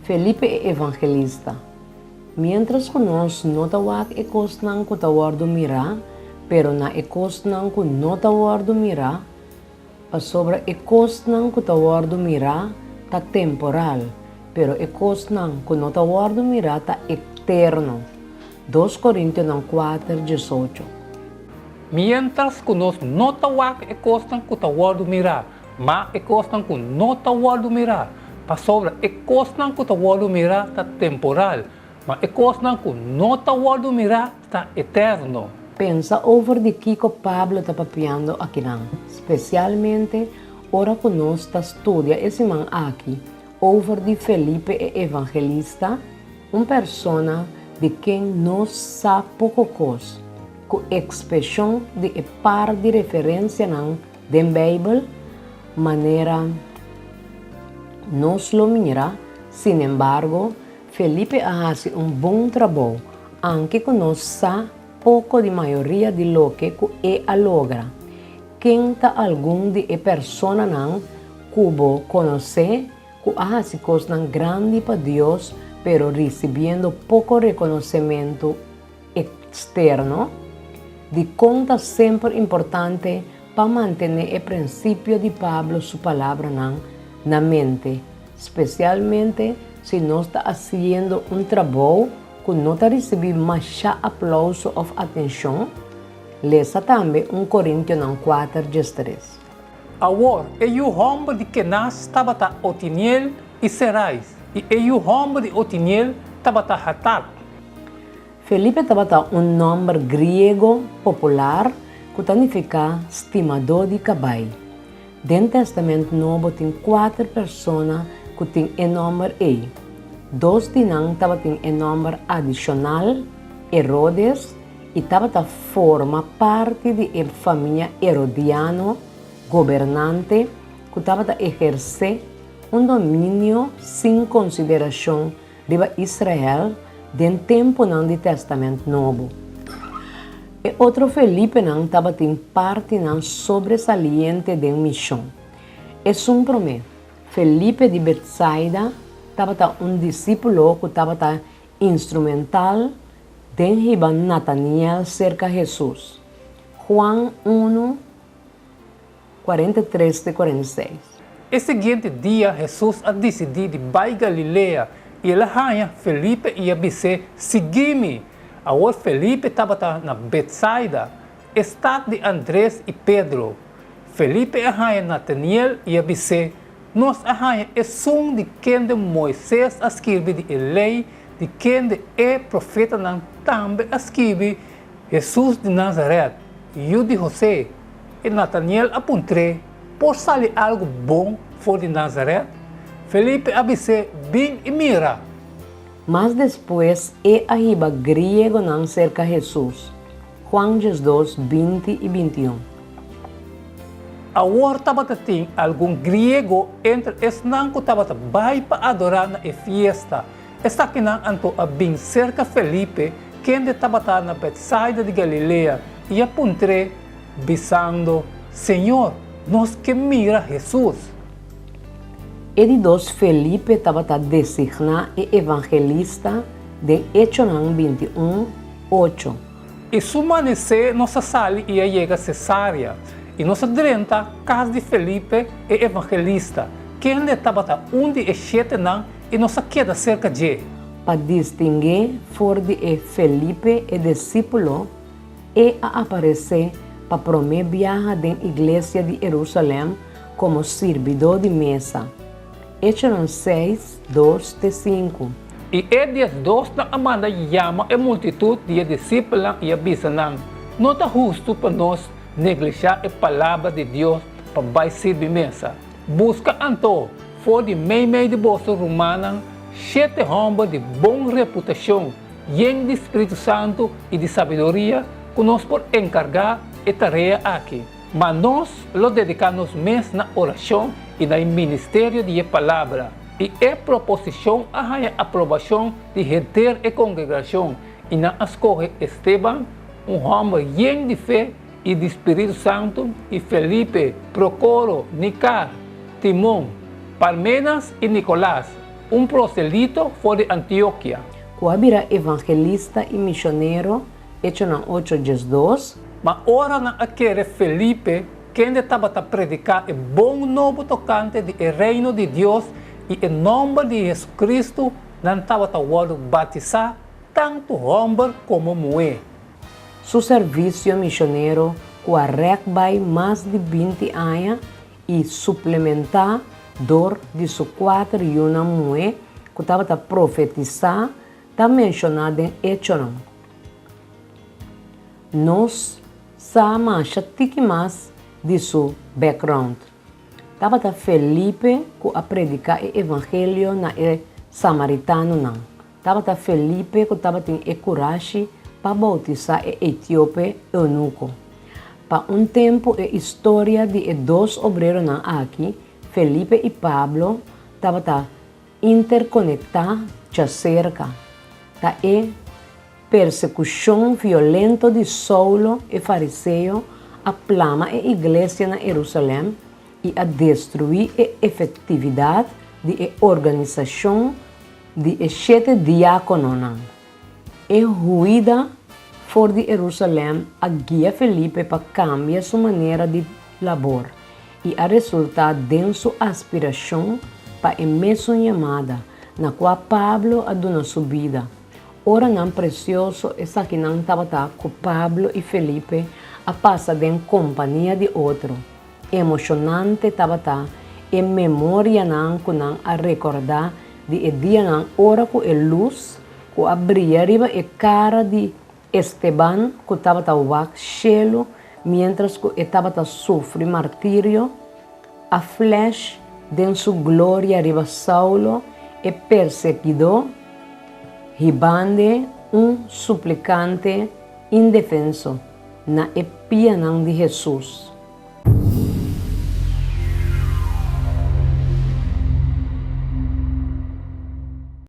Felipe é evangelista. Mientras que nós não tawag ekos ng kutawar dumira, pero na ekos ng kunotawar dumira, pa sobra ekos ng kutawar dumira ta temporal, pero ekos ng kunotawar dumira ta eterno. 2 Corintios 4:18. Mientras que nós não tawag ekos ng kutawar dumira, ma ekos ng kunotawar dumira, pa sobra ekos ng kutawar dumira ta temporal, ma ekos ng kunotawar dumira ta eterno. Pensa over de Kiko Pablo está papiando aqui não. Especialmente, ora que nós está estudia esse man aqui, over de Felipe é evangelista, uma persona de quem nós sabe pouco coisa, com expressão de par de referência não, da Bíblia, maneira nos lo mira, sin embargo, Felipe hace um bom trabalho, anche que nós sabe pouco de maioria de lo que é a logra. Quem tá algum de persona não cubo conhecer, que hace coisas grande para Deus, pero recebendo pouco reconhecimento externo, de conta sempre importante para manter o princípio de Pablo, sua palavra não, na mente, especialmente se nós está fazendo um trabalho que não está recebendo mais aplauso ou atenção. Leia também 1 Coríntios 4:3. Agora, é o homem de que nasce tabata Otiniel e Serais, e é o homem de Otiniel tabata Hatat. Felipe tabata um nome grego popular que significa estimador de cabai. Dentro do Testamento Novo tem 4 pessoas que têm o nome E. 2 tinham o nome adicional, Herodes, e forma parte da família Herodiano, governante, que exercer um domínio sem consideração de Israel dentro do tempo do Testamento Novo. E outro Felipe não estava em parte não sobresaliente da missão. É um promessa. Felipe de Betsaida estava um discípulo que estava instrumental dentro de Nataniel cerca de Jesus. Juan 1, 43-46. E seguinte dia, Jesus a decidiu de ir Galileia e ele arranha Felipe e disse: "Segui-me." Agora Felipe estava na Betsaida, estado de Andrés e Pedro. Felipe arranha Nataniel e disse: "Nós arranha é som de quem de Moisés escreve de lei, de quem de profeta não também escreve, Jesus de Nazaré, e o de José." E Nataniel apontou: "Por sair algo bom fora de Nazaré?" Felipe disse: "Vem e mira." Mas depois é arriba grego não cerca Jesus. Juan 2, 20 e 21. Agora tem algum grego entre os que vai para adorar na festa. Está aqui anto a bem cerca Felipe, quem estava na Betsaida de Galileia, e apontou, dizendo: "Senhor, nós que mira Jesus." E de 2 Felipe estava designado evangelista de Hechos 21, 8. E sumanecer nossa sala e chega a Cesária. E nossa drenta, casa de Felipe, é evangelista, quem estava onde é 7 anos e nossa queda cerca de. Para distinguir fora de Felipe e discípulo, e a aparecer para prometer viajar da igreja de Jerusalém como servidor de mesa. Hechos 6, 2-5. E dias 2 na amanda chama a multitud de discípulos e avisa: "Não está justo para nós negligenciar a palavra de Deus para vai servir mesa. Busca anto, for de meio de bolsa romana, 7 homens de boa reputação, cheios de Espírito Santo e de sabedoria, que nós por encargar a tarefa aqui. Mas nós lo dedicamos mais na oração e no ministério de palavra. E é proposição a aprovação de reter a congregação e na escolhe Esteban, um homem cheio de fé e de Espírito Santo, e Felipe, Procoro, Nicar, Timão, Parmenas e Nicolás. um prosélito foi de Antioquia. Kuabira evangelista e missionário, Hecho ng 8:2. Mas ora na aquele Felipe, quem estava a predicar o bom novo tocante do reino de Deus e em nome de Jesus Cristo, não estava a batizar tanto homem como mulher. Su serviço missionário cuarrecbai mais de 20 anos e suplementar dor de sua 4 e uma mulher que estava a profetizar, está mencionado em Hecho. Nós sabemos mais de seu background. Estava Felipe que a predicar o evangelho na samaritano. Estava Felipe que estava tendo coragem para bautizar o etíope eunuco. Para tempo, a história de dois obreiros aqui, Felipe e Pablo, estava interconectados cerca. Tá persecução violenta de Saulo e fariseu a plama a igreja na Jerusalém e a destruir a efetividade de organização de 7 diáconos. E ruída fora de Jerusalém a guia Felipe para cambiar sua maneira de labor e a resultar de sua aspiração para a mesma chamada na qual Pablo a dona sua vida. Ora não precioso essa que não estava com Pablo e Felipe a passar em companhia de outro. Emocionante estava e memória não que não a recordar de dia não ora com a luz que abria riba a cara de Esteban que estava a cielo mientras que estava a sofrer martírio, a flecha de sua glória riba Saulo e perseguidor, ribande suplicante indefenso na espianão de Jesus.